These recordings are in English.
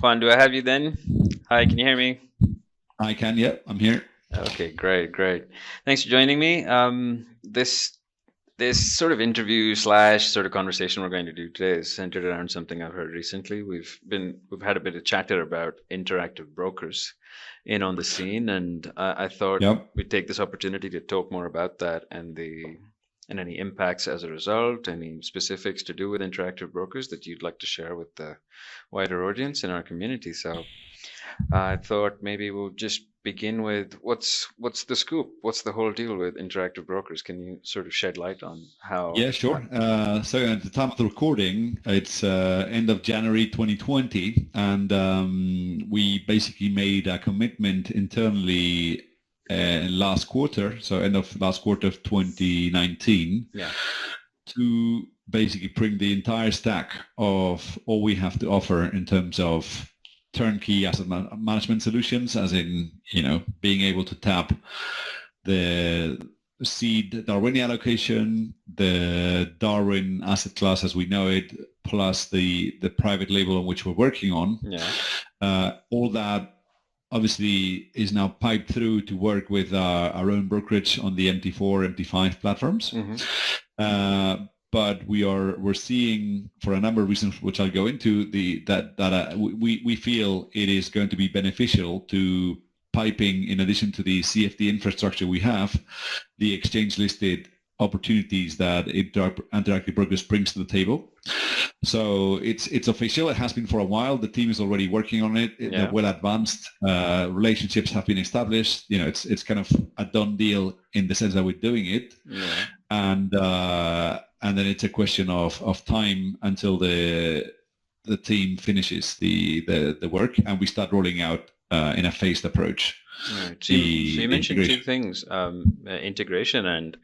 Juan, do I have you then? Hi, can you hear me? I can, yeah, I'm here. Okay, great. Thanks for joining me. This sort of interview slash sort of conversation we're going to do today is centered around something I've heard recently. We've had a bit of chatter about interactive brokers in on the scene, and I thought Yep. we'd take this opportunity to talk more about that and any impacts as a result, any specifics to do with interactive brokers that you'd like to share with the wider audience in our community. So I thought maybe we'll just begin with what's the scoop? What's the whole deal with interactive brokers? Can you sort of shed light on how? Yeah, sure. So at the time of the recording, it's end of January 2020, and we basically made a commitment internally last quarter, so end of last quarter of 2019, Yeah. to basically bring the entire stack of all we have to offer in terms of turnkey asset management solutions, as in, being able to tap the seed Darwin allocation, the Darwin asset class as we know it, plus the private label on which we're working on. Yeah. All that obviously is now piped through to work with our own brokerage on the MT4, MT5 platforms. Mm-hmm. But we're seeing, for a number of reasons which I'll go into, that we feel it is going to be beneficial to piping, in addition to the CFD infrastructure we have, the exchange listed opportunities that interactive brokers brings to the table. So it's official. It has been for a while. The team is already working on it. Yeah. They're well advanced. Relationships have been established. It's kind of a done deal in the sense that we're doing it. Yeah. And then it's a question of time until the team finishes the work and we start rolling out in a phased approach. Right. So you mentioned two things: integration and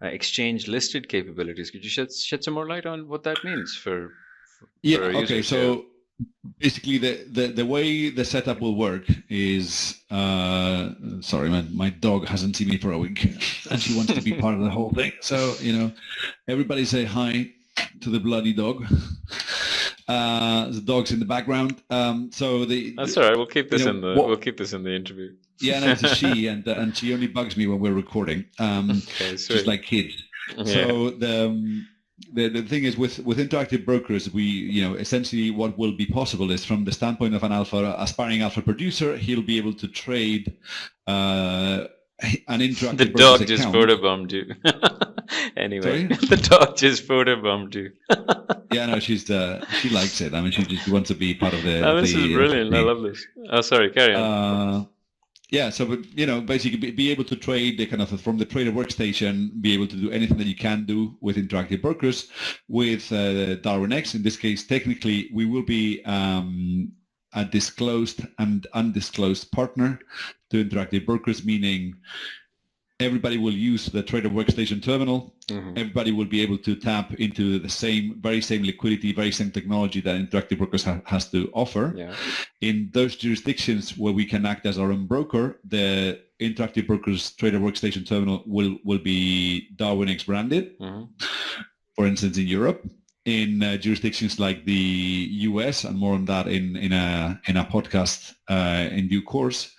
exchange listed capabilities. Could you shed some more light on what that means for yeah? Our okay. users? So basically, the way the setup will work is sorry, man, my dog hasn't seen me for a week, and she wants to be part of the whole thing. So everybody say hi to the bloody dog. The dog's in the background. That's all right. We'll keep this we'll keep this in the interview. Yeah, no, it's a she, and she only bugs me when we're recording. Okay, just like kids. Yeah. So the thing is with interactive brokers, we essentially what will be possible is, from the standpoint of an aspiring alpha producer, he'll be able to trade an interactive. The dog just photobombed you. Anyway, the dog just photobombed you. Yeah, no, she likes it. I mean, she wants to be part of the. This is brilliant. I love this. Oh, sorry, carry on. Yeah, so basically be able to trade the kind of from the trader workstation, be able to do anything that you can do with interactive brokers with Darwinex. In this case, technically, we will be a disclosed and undisclosed partner to interactive brokers, meaning everybody will use the trader workstation terminal. Mm-hmm. Everybody will be able to tap into the very same liquidity, very same technology that interactive brokers has to offer. Yeah. In those jurisdictions where we can act as our own broker, the interactive brokers trader workstation terminal will be Darwinex branded. Mm-hmm. For instance, in Europe. In jurisdictions like the US, and more on that in a podcast in due course,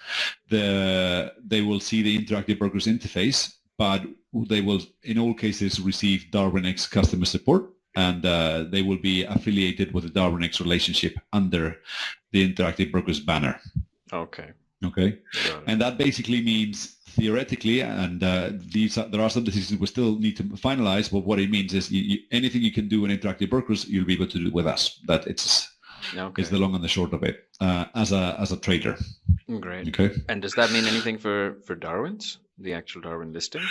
they will see the interactive brokers interface, but they will in all cases receive Darwinex customer support, and they will be affiliated with the Darwinex relationship under the interactive brokers banner. Okay. And that basically means, theoretically, and there are some decisions we still need to finalize, but what it means is anything you can do in interactive brokers, you'll be able to do with us. That it's the long and the short of it as a trader. Great. Okay. And does that mean anything for Darwin's, the actual Darwin listings?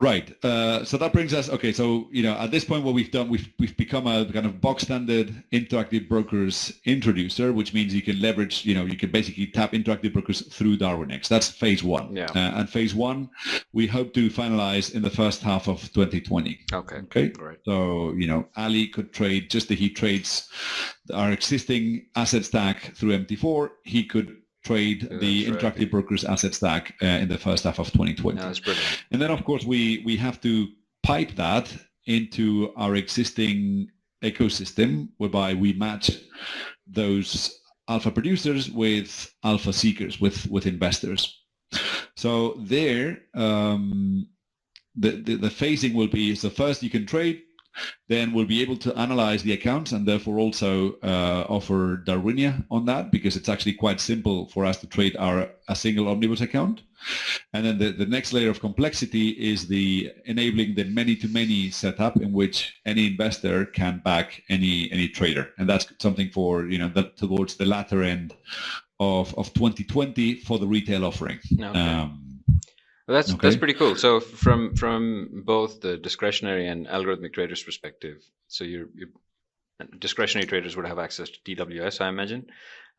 Right. So that brings us, so, at this point, what we've done, we've become a kind of box standard interactive brokers introducer, which means you can leverage, you can basically tap interactive brokers through Darwinex. That's phase one. Yeah. And phase one, we hope to finalize in the first half of 2020. Okay. Great. So, Ali could trade, just that he trades our existing asset stack through MT4. He could trade the interactive brokers asset stack in the first half of 2020. That's brilliant. And then, of course, we have to pipe that into our existing ecosystem, whereby we match those alpha producers with alpha seekers, with investors. So there, the phasing will be, so first you can trade, then we'll be able to analyze the accounts and therefore also offer Darwinia on that, because it's actually quite simple for us to trade a single omnibus account. And then the next layer of complexity is the enabling the many-to-many setup in which any investor can back any trader. And that's something for, towards the latter end of 2020 for the retail offering. Okay. Well, that's pretty cool. So from both the discretionary and algorithmic traders' perspective, so your discretionary traders would have access to DWS, I imagine,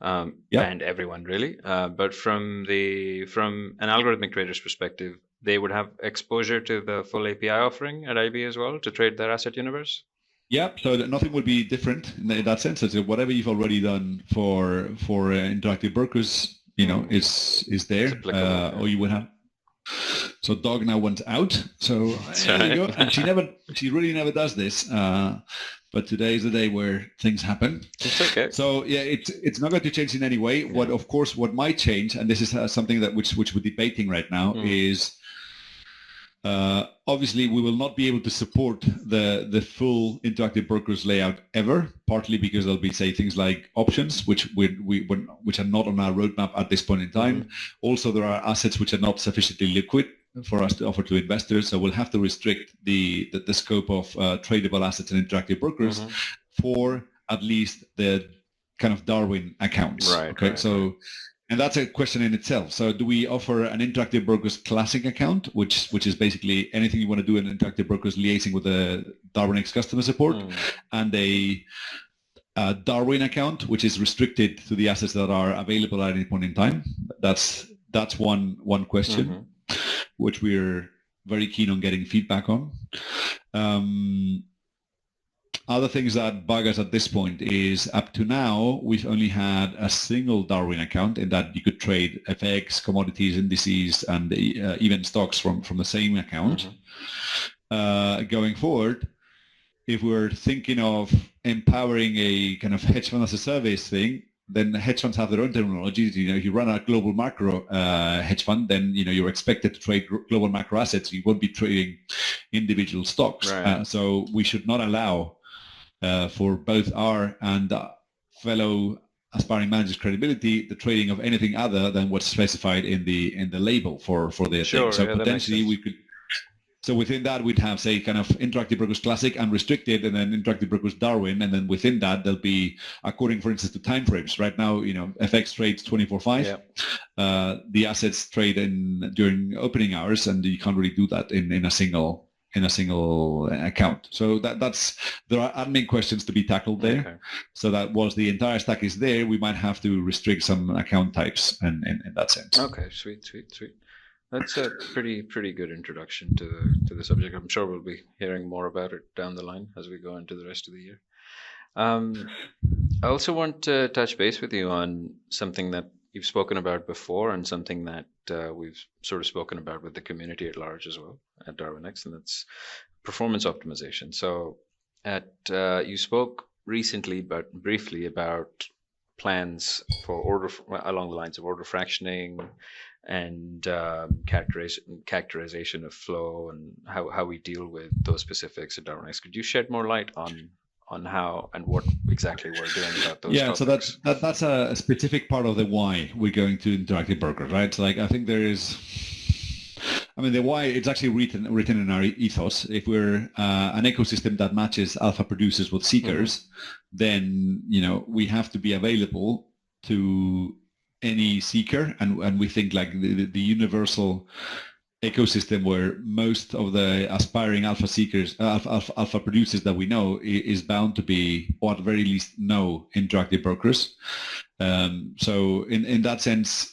and everyone really. But from an algorithmic trader's perspective, they would have exposure to the full API offering at IB as well to trade their asset universe. Yeah, so nothing will be different in that sense. So whatever you've already done for interactive brokers, is there, or you would have. So Dog now went out. So there you go. And she really never does this. But today is the day where things happen. It's okay. So yeah, it's not going to change in any way. Yeah. What might change, and this is something that which we're debating right now, is obviously we will not be able to support the full interactive brokers layout ever, partly because there'll be, say, things like options, which are not on our roadmap at this point in time. Also, there are assets which are not sufficiently liquid for us to offer to investors, so we'll have to restrict the scope of tradable assets and interactive brokers for at least the kind of Darwin accounts. Right. Okay. Right, so. And that's a question in itself. So do we offer an Interactive Brokers Classic account, which is basically anything you want to do in Interactive Brokers liaising with the Darwinex customer support, and a Darwin account, which is restricted to the assets that are available at any point in time? That's one question, which we're very keen on getting feedback on. Other things that bug us at this point is, up to now, we've only had a single Darwin account in that you could trade FX, commodities, indices, and even stocks from the same account. Going forward, if we're thinking of empowering a kind of hedge fund as a service thing, then hedge funds have their own terminology. If you run a global macro hedge fund, then you're expected to trade global macro assets. You won't be trading individual stocks. Right. So we should not allow for both our and fellow aspiring managers' credibility, the trading of anything other than what's specified in the label for the thing. So potentially we could. So within that, we'd have, say, kind of Interactive Brokers Classic, unrestricted, and then Interactive Brokers Darwin, and then within that there'll be, according, for instance, to timeframes. Right now, FX trades 24/5. The assets trade during opening hours, and you can't really do that in a single account. So there are admin questions to be tackled there. Okay. So that whilst the entire stack is there, we might have to restrict some account types in that sense. Okay, sweet. That's a pretty good introduction to the subject. I'm sure we'll be hearing more about it down the line as we go into the rest of the year. I also want to touch base with you on something that you've spoken about before, and something that we've sort of spoken about with the community at large as well at Darwinex, and that's performance optimization. So you spoke recently, but briefly, about plans for along the lines of order fractioning and characterization of flow, and how we deal with those specifics at Darwinex. Could you shed more light on how and what exactly we're doing about those topics? So that's a specific part of the why we're going to interactive brokers, right? So I think there is, the why, it's actually written in our ethos. If we're an ecosystem that matches alpha producers with seekers, then we have to be available to any seeker, and we think like the universal ecosystem where most of the aspiring alpha seekers, alpha producers that we know is bound to be, or at the very least, know interactive brokers. So in that sense,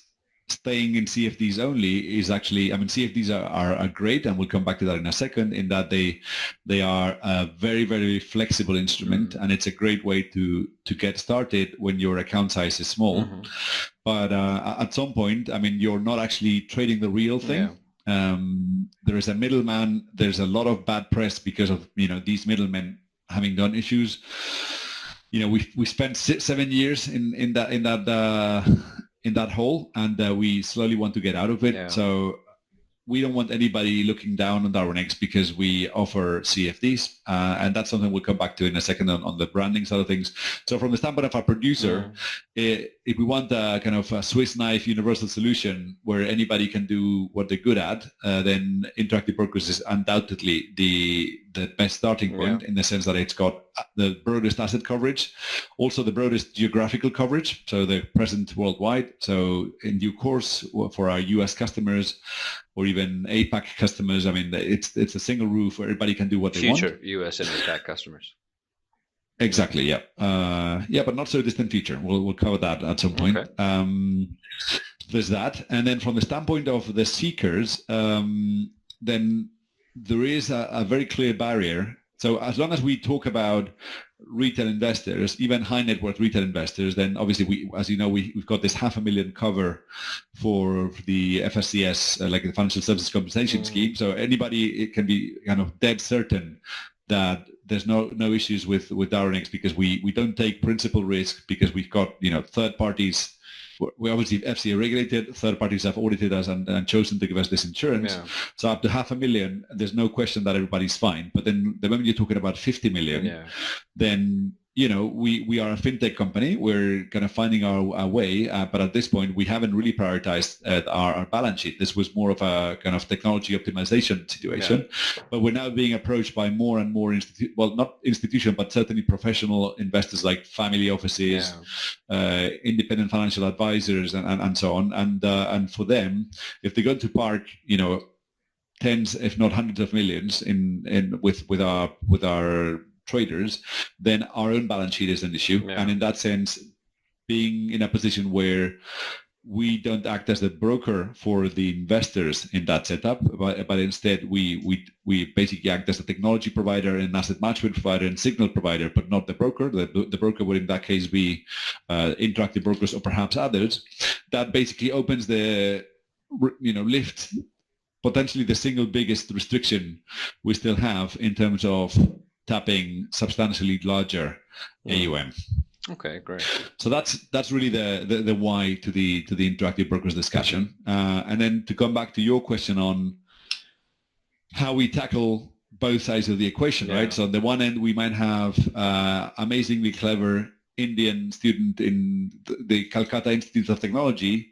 staying in CFDs only is actually, CFDs are great, and we'll come back to that in a second, in that they are a very, very flexible instrument, and it's a great way to get started when your account size is small. But at some point, you're not actually trading the real thing. There is a middleman. There's a lot of bad press because of these middlemen having done issues. we spent 7 years in that hole, and we slowly want to get out of it. Yeah. So we don't want anybody looking down on Darwinex because we offer CFDs, and that's something we'll come back to in a second on the branding side of things. So from the standpoint of our producer, if we want a kind of a Swiss knife universal solution where anybody can do what they're good at, then Interactive Brokers is undoubtedly the best starting point, in the sense that it's got the broadest asset coverage, also the broadest geographical coverage, so they're present worldwide. So in due course, for our US customers or even APAC customers, I mean, it's a single roof where everybody can do what they want. Future US and APAC customers. Exactly, yeah. But not so distant future. We'll cover that at some point. Okay. There's that. And then from the standpoint of the seekers, then there is a very clear barrier. So as long as we talk about retail investors, even high net worth retail investors, then obviously as you know, we've got this $500,000 cover for the FSCS, like the Financial Services Compensation Scheme. So anybody, it can be kind of dead certain that there's no issues with Darwinex, because we don't take principal risk, because we've got third parties. We're obviously FCA regulated. Third parties have audited us and chosen to give us this insurance. Yeah. So up to $500,000, there's no question that everybody's fine. But then the moment you're talking about 50 million, then we are a fintech company. We're kind of finding our way, but at this point, we haven't really prioritized our balance sheet. This was more of a kind of technology optimization situation. Yeah. But we're now being approached by more and more not institutional, but certainly professional investors like family offices, independent financial advisors, and so on. And for them, if they're going to park, tens, if not hundreds of millions with our traders, then our own balance sheet is an issue. Yeah. And in that sense, being in a position where we don't act as the broker for the investors in that setup, but instead we basically act as a technology provider, an asset management provider, and signal provider, but not the broker. The broker would in that case be Interactive Brokers or perhaps others. That basically opens the lift potentially the single biggest restriction we still have in terms of tapping substantially larger AUM. Okay, great. So that's really the why to the Interactive Brokers discussion. And then to come back to your question on how we tackle both sides of the equation, right? So on the one end, we might have amazingly clever Indian student in the Calcutta Institute of Technology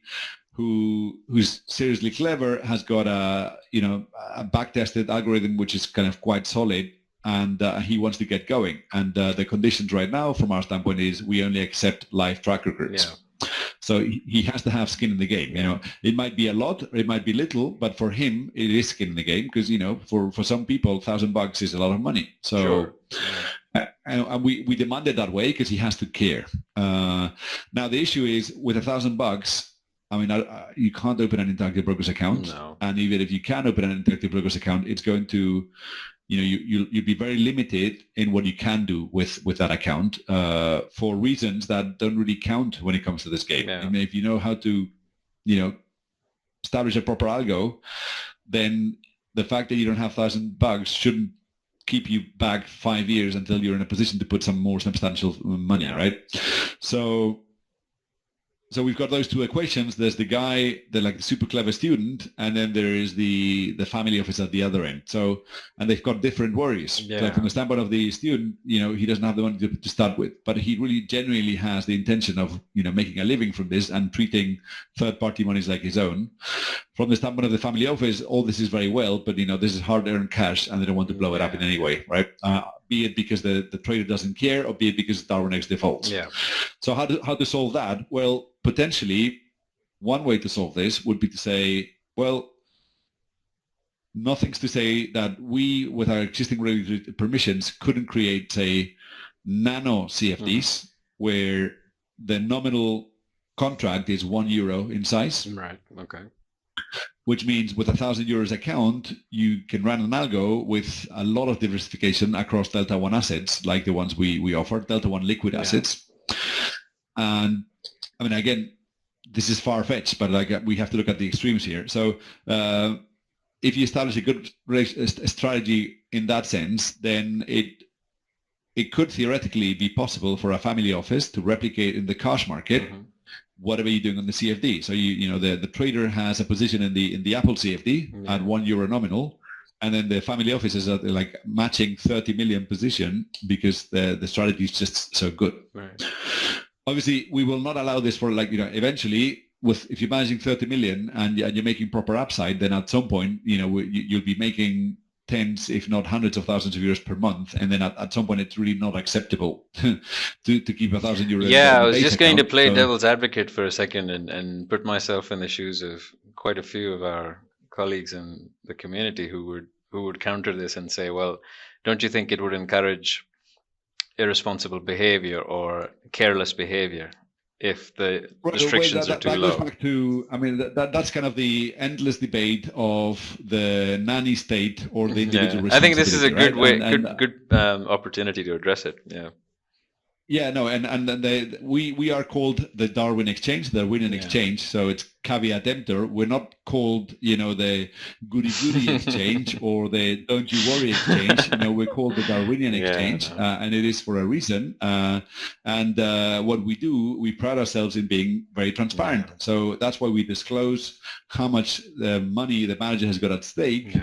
who's seriously clever, has got a back-tested algorithm which is kind of quite solid, and he wants to get going. And the conditions right now, from our standpoint, is we only accept live track records. Yeah. So he has to have skin in the game. Yeah. It might be a lot, or it might be little, but for him, it is skin in the game, because for some people, $1,000 is a lot of money. So. Sure. Yeah. And we demand it that way because he has to care. Now the issue is with $1,000. I mean, you can't open an Interactive Brokers account. No. And even if you can open an Interactive Brokers account, it's going to, you'll be very limited in what you can do with that account for reasons that don't really count when it comes to this game. Yeah. I mean, if you know how to, establish a proper algo, then the fact that you don't have $1,000 shouldn't keep you back 5 years until you're in a position to put some more substantial money, right? So we've got those two equations. There's the guy, the super clever student, and then there is the family office at the other end. So, and they've got different worries. Yeah. So from the standpoint of the student, he doesn't have the money to start with, but he really genuinely has the intention of, making a living from this and treating third-party monies like his own. From the standpoint of the family office, all this is very well, but this is hard-earned cash, and they don't want to blow it up in any way, right? Be it because the trader doesn't care, or be it because Darwinex defaults. Yeah. So how to solve that? Well, potentially, one way to solve this would be to say, well, nothing's to say that we, with our existing regulatory permissions, couldn't create, say, nano CFDs where the nominal contract is €1 in size. Right. Okay. Which means with €1,000 account, you can run an algo with a lot of diversification across Delta One assets, like the ones we offer, Delta One liquid assets. And I mean, again, this is far-fetched, but we have to look at the extremes here. So if you establish a good strategy in that sense, then it could theoretically be possible for a family office to replicate in the cash market whatever you're doing on the CFD. So the trader has a position in the Apple CFD at €1 nominal, and then the family offices are like matching 30 million position because the strategy is just so good. Right. Obviously, we will not allow this for eventually. If you're managing 30 million and you're making proper upside, then at some point, you'll be making tens, if not hundreds of thousands of euros per month, and then at some point, it's really not acceptable to keep €1,000. Yeah, I was just going to play devil's advocate for a second and put myself in the shoes of quite a few of our colleagues in the community who would counter this and say, well, don't you think it would encourage irresponsible behavior or careless behavior if the restrictions are too low? That goes back to, that's kind of the endless debate of the nanny state or the individual responsibility. I think this is a good way, and good opportunity to address it. Yeah. Yeah, no, and we are called the Darwinex, the Darwinian exchange. So it's caveat emptor. We're not called, the goody exchange or the don't you worry exchange. We're called the Darwinian exchange, and it is for a reason. And what we do, we pride ourselves in being very transparent. Yeah. So that's why we disclose how much money the manager has got at stake,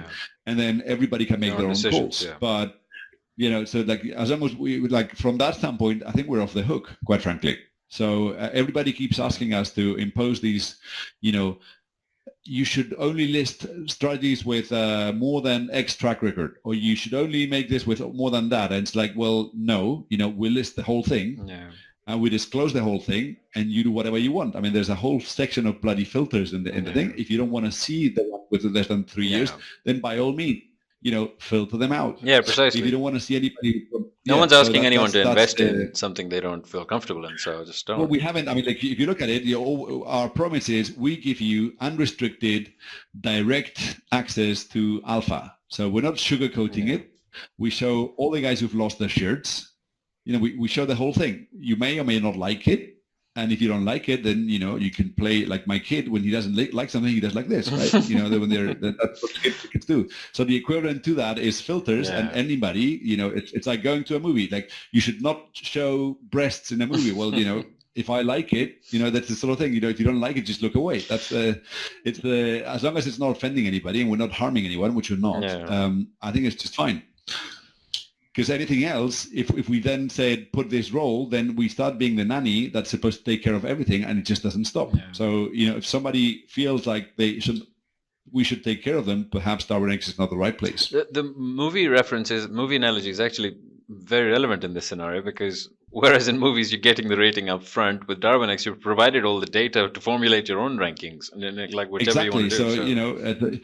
and then everybody can make their own calls. Yeah. But so as long as we would from that standpoint, I think we're off the hook, quite frankly. So everybody keeps asking us to impose these, you should only list strategies with more than X track record, or you should only make this with more than that. And it's like, well, no, we list the whole thing and we disclose the whole thing and you do whatever you want. I mean, there's a whole section of bloody filters in the thing. If you don't want to see the one with less than 3 years, then by all means, filter them out. Yeah, precisely. If you don't want to see anybody, no one's asking anyone to invest in something they don't feel comfortable in, so just don't. Well, we haven't. I mean, if you look at it, our promise is we give you unrestricted, direct access to alpha. So we're not sugarcoating it. We show all the guys who've lost their shirts. We show the whole thing. You may or may not like it. And if you don't like it, then, you can play like my kid. When he doesn't like something, he does like this, right? That's what kids do. So the equivalent to that is filters, and anybody, it's like going to a movie. Like, you should not show breasts in a movie. Well, if I like it, that's the sort of thing. If you don't like it, just look away. That's as long as it's not offending anybody and we're not harming anyone, which we're not. I think it's just fine. Because anything else, if we then said put this role, then we start being the nanny that's supposed to take care of everything, and it just doesn't stop. So if somebody feels like we should take care of them, perhaps Darwinex is not the right place. The movie analogy is actually very relevant in this scenario, because whereas in movies you're getting the rating up front, with Darwinex you've provided all the data to formulate your own rankings, and then whatever you want to do.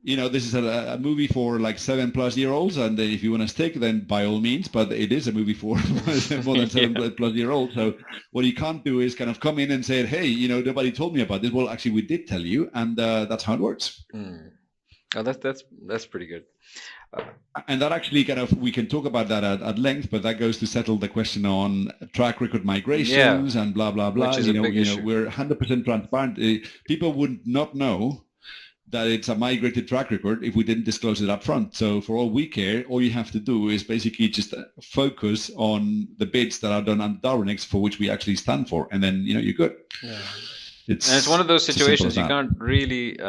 So this is a movie for 7+-year-olds, and if you want to stick, then by all means. But it is a movie for more than 7+-year-olds. So what you can't do is kind of come in and say, hey, nobody told me about this. Well, actually, we did tell you, and that's how it works. Oh, that's pretty good. And that actually we can talk about that at length, but that goes to settle the question on track record migrations and blah, blah, blah. Which is a big issue. We're 100% transparent. People would not know that it's a migrated track record if we didn't disclose it up front. So for all we care, all you have to do is basically just focus on the bits that are done on Darwinex, for which we actually stand for. And then, you're good. Yeah. It's one of those situations you can't really...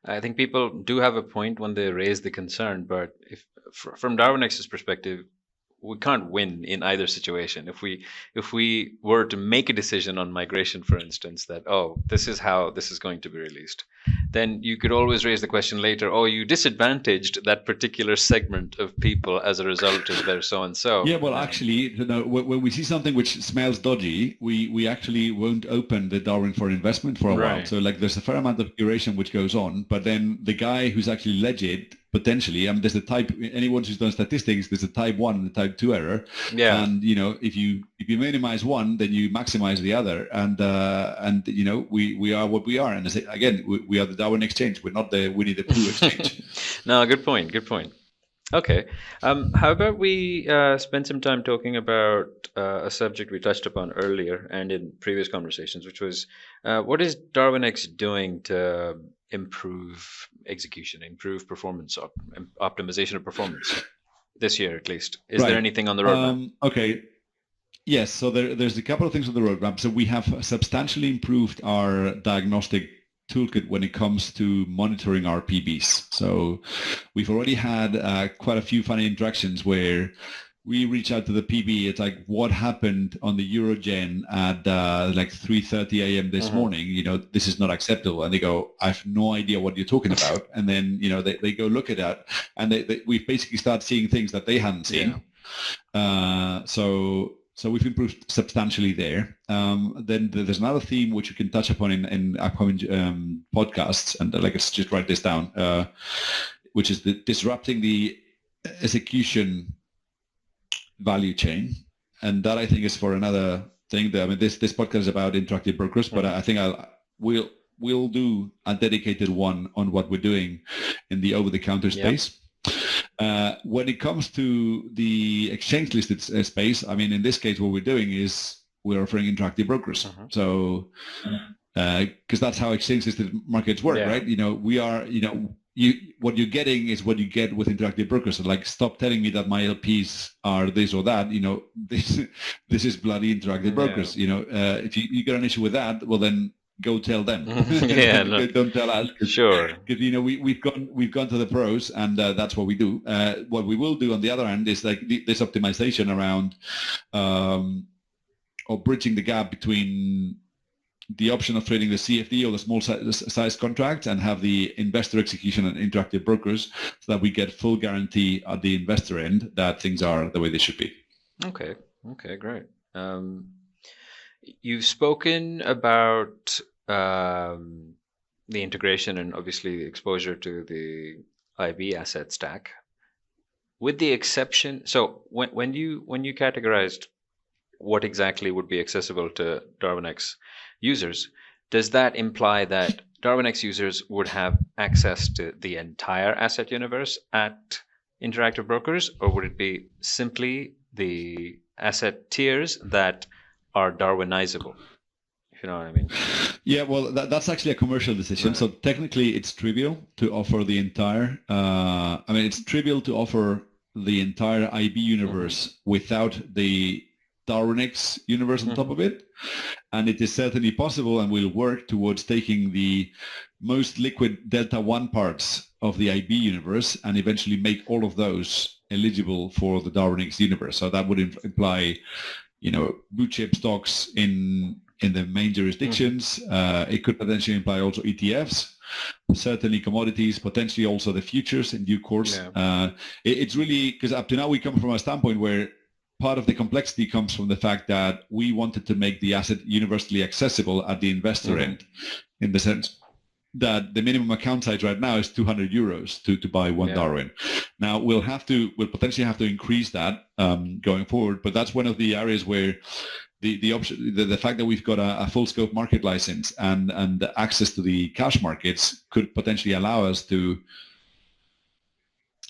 I think people do have a point when they raise the concern, but from Darwinex's perspective, we can't win in either situation. If we were to make a decision on migration, for instance, that this is how this is going to be released, then you could always raise the question later, you disadvantaged that particular segment of people as a result of their so and so. Yeah, well, actually, when we see something which smells dodgy, we actually won't open the Darwin for investment for a while. So there's a fair amount of curation which goes on, but then the guy who's actually legit, potentially, there's a type, anyone who's done statistics, there's a type 1 and a type 2 error. Yeah. And, if you minimize one, then you maximize the other. And we are what we are. And again, we are the Darwin exchange. We're not the Winnie the Pooh exchange. No, good point. Okay. How about we spend some time talking about a subject we touched upon earlier and in previous conversations, which was what is Darwinex doing to improve execution, improve performance, optimization of performance? this year at least? Is there anything on the roadmap? Okay. Yes, so there's a couple of things on the roadmap. So we have substantially improved our diagnostic toolkit when it comes to monitoring our PBs. So we've already had quite a few funny interactions where we reach out to the PB. It's like, what happened on the Eurogen at like 3:30 a.m. this morning? This is not acceptable. And they go, I have no idea what you're talking about. And then, they go look at that, and we basically start seeing things that they hadn't seen. Yeah. So we've improved substantially there. Then there's another theme which you can touch upon in upcoming podcasts, and let's just write this down, which is disrupting the execution value chain. And that, I think, is for another thing. This podcast is about interactive brokers, but I think we'll do a dedicated one on what we're doing in the over-the-counter space. When it comes to the exchange-listed space, in this case, what we're doing is we're offering interactive brokers. So, because that's how exchange-listed markets work, right? We are, what you're getting is what you get with interactive brokers. So, stop telling me that my LPs are this or that. This is bloody interactive brokers. If you got an issue with that, well then, go tell them. Don't tell us. Sure. Because we've gone to the pros, and that's what we do. What we will do on the other hand is this optimization around or bridging the gap between the option of trading the CFD or the small size contract and have the investor execution and interactive brokers, so that we get full guarantee at the investor end that things are the way they should be. Okay, great. You've spoken about the integration and obviously the exposure to the IB asset stack. With the exception, so when you categorized what exactly would be accessible to Darwinex users, does that imply that Darwinex users would have access to the entire asset universe at interactive brokers, or would it be simply the asset tiers that are Darwinizable, if you know what I mean? Yeah, well, that's actually a commercial decision. Right. So technically, it's trivial to offer the entire. It's trivial to offer the entire IB universe without the Darwinex universe on top of it, and it is certainly possible, and will work towards taking the most liquid Delta 1 parts of the IB universe and eventually make all of those eligible for the Darwinex universe. So that would imply, blue chip stocks in the main jurisdictions. It could potentially imply also ETFs, certainly commodities, potentially also the futures in due course. Yeah. It's really, because up to now we come from a standpoint where part of the complexity comes from the fact that we wanted to make the asset universally accessible at the investor end, in the sense that the minimum account size right now is 200 euros to buy one Darwin. Now we'll potentially have to increase that going forward, but that's one of the areas where the option, the fact that we've got a full scope market license and access to the cash markets could potentially allow us to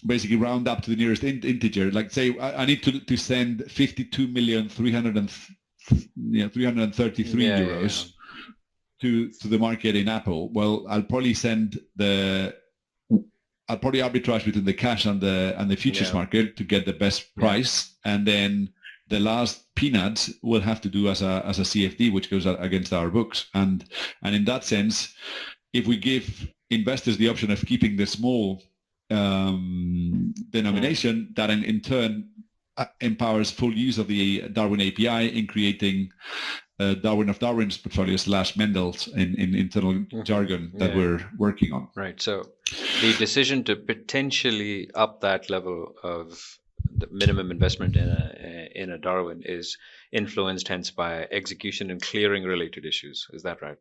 basically round up to the nearest integer. Like, say I need to send 52,333 euros to the market in Apple. Well, I'll probably arbitrage between the cash and the futures market to get the best price, and then the last peanuts will have to do as a CFD, which goes against our books. And in that sense, if we give investors the option of keeping the small denomination, that in turn empowers full use of the Darwin API in creating Darwin of Darwin's portfolio / Mendel's in internal jargon that we're working on. Right. So the decision to potentially up that level of the minimum investment in a Darwin is influenced hence by execution and clearing related issues. Is that right?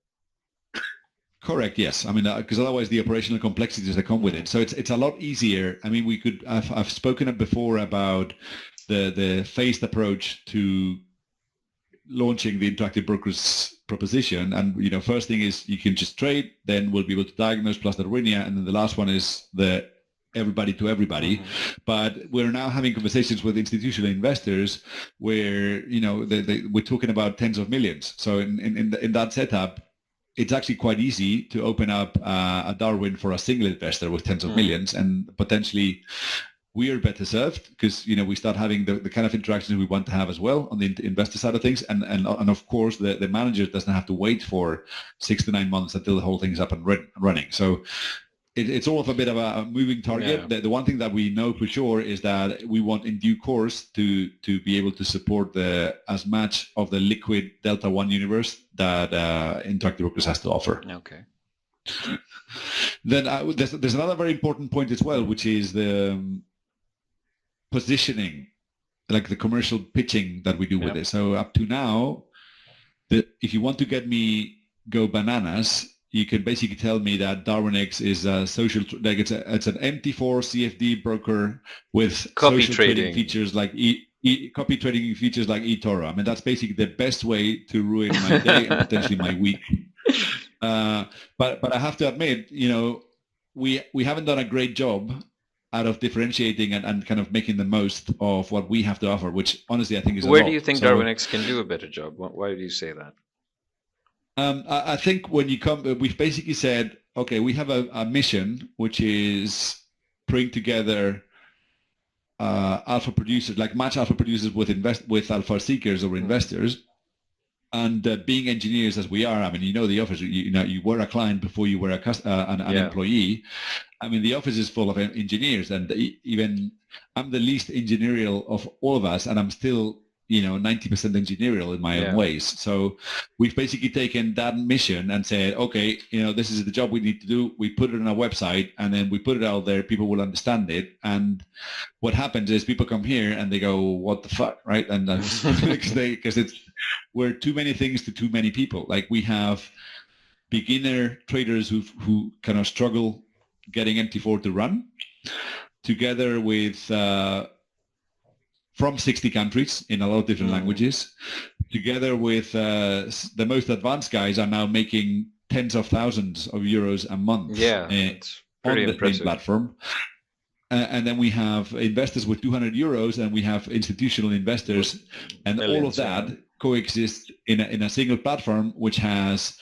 Correct. Yes. Because otherwise the operational complexities that come with it. So it's a lot easier. We could. I've spoken before about the phased approach to launching the interactive brokers proposition. And first thing is you can just trade. Then we'll be able to diagnose plus Darwinia, and then the last one is the everybody to everybody. But we're now having conversations with institutional investors where we're talking about tens of millions. So in that setup, it's actually quite easy to open up a Darwin for a single investor with tens of millions, and potentially we are better served because we start having the kind of interactions we want to have as well on the investor side of things, and of course the manager doesn't have to wait for 6 to 9 months until the whole thing's up and running. So it's all of a bit of a moving target. The one thing that we know for sure is that we want in due course to be able to support as much of the liquid Delta One universe that Interactive Brokers has to offer. Okay. Then there's another very important point as well, which is the positioning, like the commercial pitching that we do with it. So up to now, if you want to get me go bananas, you can basically tell me that Darwinex is a social, like it's an MT4 CFD broker with copy social trading features like copy trading features like eToro. I mean, that's basically the best way to ruin my day and potentially my week. But I have to admit, we haven't done a great job out of differentiating and kind of making the most of what we have to offer, which honestly I think is a lot. Where do you think Darwinex can do a better job? Why do you say that? I think when you come, we've basically said, okay, we have a mission, which is bring together alpha producers, like match alpha producers with alpha seekers or investors. And being engineers as we are, I mean, the office, you were a client before you were an employee. I mean, the office is full of engineers, and even I'm the least engineerial of all of us, and I'm still 90% engineerial in my own ways. So we've basically taken that mission and said, okay, this is the job we need to do. We put it on our website and then we put it out there. People will understand it. And what happens is people come here and they go, what the fuck, right? And because we're too many things to too many people. Like we have beginner traders who kind of struggle getting MT4 to run, together with from 60 countries in a lot of different languages, together with the most advanced guys are now making tens of thousands of euros a month. Yeah, it's pretty on the main platform. And then we have investors with 200 euros, and we have institutional investors, and all of that coexist in a single platform, which has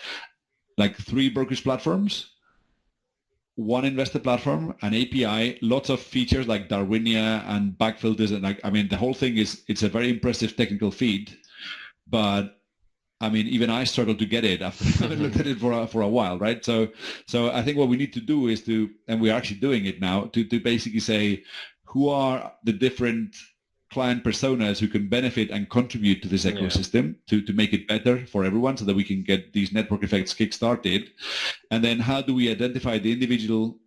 like 3 brokerage platforms, 1 investor platform, an API, lots of features like Darwinia and back filters, and the whole thing it's a very impressive technical feat. But I mean, even I struggle to get it after having looked at it for a while, right? So I think what we need to do is and we're actually doing it now, to basically say who are the different client personas who can benefit and contribute to this ecosystem to make it better for everyone, so that we can get these network effects kick-started. And then how do we identify the individual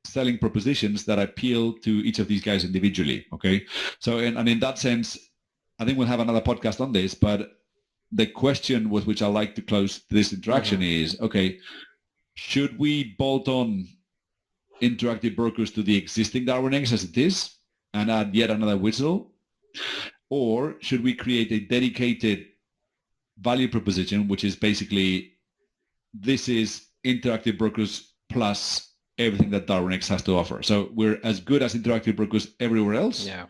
selling propositions that appeal to each of these guys individually, okay? So, and in that sense, I think we'll have another podcast on this, but the question with which I like to close this interaction is, okay, should we bolt on Interactive Brokers to the existing Darwinex as it is and add yet another whistle? Or should we create a dedicated value proposition, which is basically, this is Interactive Brokers plus everything that Darwinex has to offer. So we're as good as Interactive Brokers everywhere else. Yeah.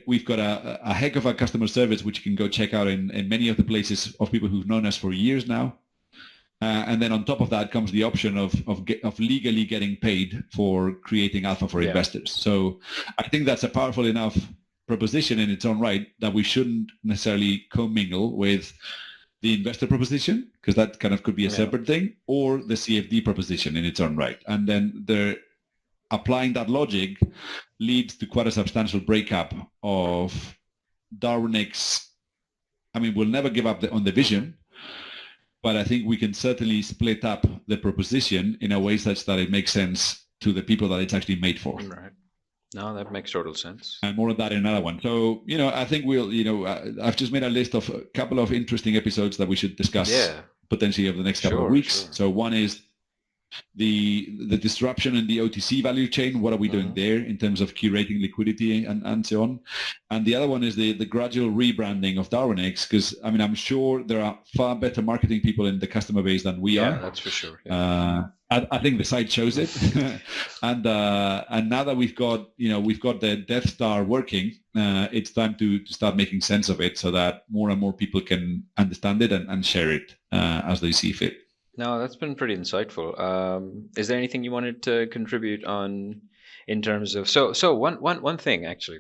We've got a heck of a customer service, which you can go check out in many of the places of people who've known us for years now. And then on top of that comes the option of legally getting paid for creating alpha for investors. So I think that's a powerful enough proposition in its own right that we shouldn't necessarily commingle with the investor proposition, because that kind of could be a separate thing, or the CFD proposition in its own right. And then applying that logic leads to quite a substantial breakup of Darwinex. I mean, we'll never give up on the vision, but I think we can certainly split up the proposition in a way such that it makes sense to the people that it's actually made for. Right. No, that makes total sense. And more of that in another one. So, I think I've just made a list of a couple of interesting episodes that we should discuss potentially over the next couple of weeks. Sure. So one is the disruption in the OTC value chain. What are we doing there in terms of curating liquidity and so on? And the other one is the gradual rebranding of Darwinex, because I'm sure there are far better marketing people in the customer base than we are. Yeah, that's for sure. Yeah. I think the site shows it. and now that we've got the Death Star working, it's time to start making sense of it, so that more and more people can understand it and share it as they see fit. No, that's been pretty insightful. Is there anything you wanted to contribute on in terms of one thing actually.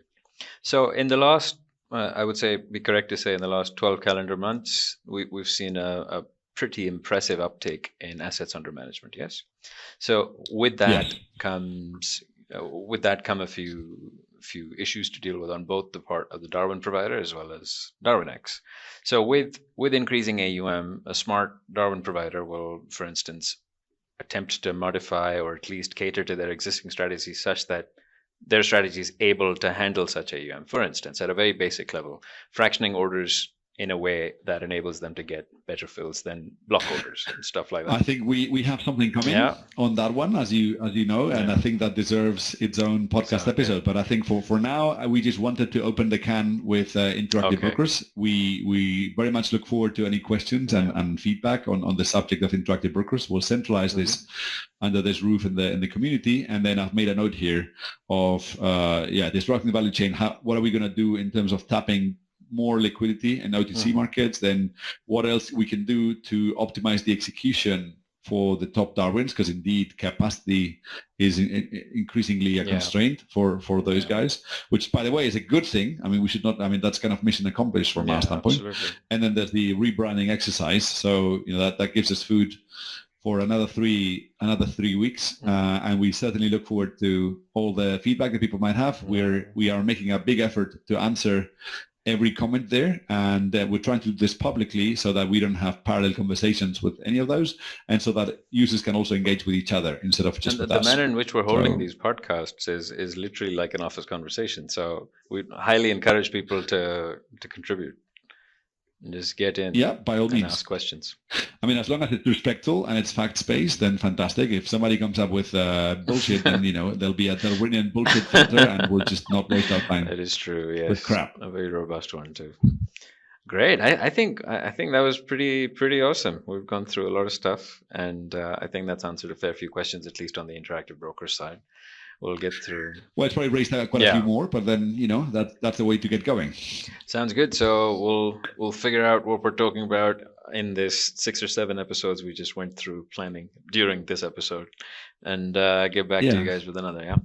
So in the last, I would say, be correct to say, in the last 12 calendar months, we've seen a pretty impressive uptake in assets under management. Yes. So with that come a few issues to deal with on both the part of the Darwin provider as well as Darwinex. So with increasing AUM, a smart Darwin provider will, for instance, attempt to modify or at least cater to their existing strategy such that their strategy is able to handle such AUM. For instance, at a very basic level, fractioning orders in a way that enables them to get better fills than block orders and stuff like that. I think we have something coming on that one, as you know, and I think that deserves its own podcast episode. But I think for now, we just wanted to open the can with interactive brokers. We very much look forward to any questions and feedback on the subject of interactive brokers. We'll centralize this under this roof in the community, and then I've made a note here of disrupting the value chain. What are we going to do in terms of tapping more liquidity in OTC markets? Then what else we can do to optimize the execution for the top Darwins, because indeed capacity is increasingly a constraint for those guys, which by the way is a good thing. I mean, we should not, I mean, that's kind of mission accomplished from our standpoint. Absolutely. And then there's the rebranding exercise. So, you know, that gives us food for another 3 weeks, and we certainly look forward to all the feedback that people might have. We are making a big effort to answer every comment there, and we're trying to do this publicly so that we don't have parallel conversations with any of those, and so that users can also engage with each other instead of just with us. The manner in which we're holding these podcasts is literally like an office conversation. So we highly encourage people to contribute and just get in. Yeah, by all means, ask questions. I mean, as long as it's respectful and it's fact-based, then fantastic. If somebody comes up with bullshit, then, you know, there'll be a Darwinian bullshit filter, and we'll just not waste our time. That is true, yes. With crap. A very robust one, too. Great. I think that was pretty awesome. We've gone through a lot of stuff, and I think that's answered a fair few questions, at least on the interactive broker side. We'll get through. Well, it's probably raised quite a few more, but then, you know, that's the way to get going. Sounds good. So we'll figure out what we're talking about in this 6 or 7 episodes we just went through planning during this episode, and get back to you guys with another. Yeah.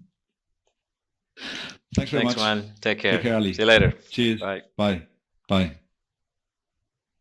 Thanks very much. Thanks, man. Take care. Take care, Ali. See you later. Cheers. Bye. Bye.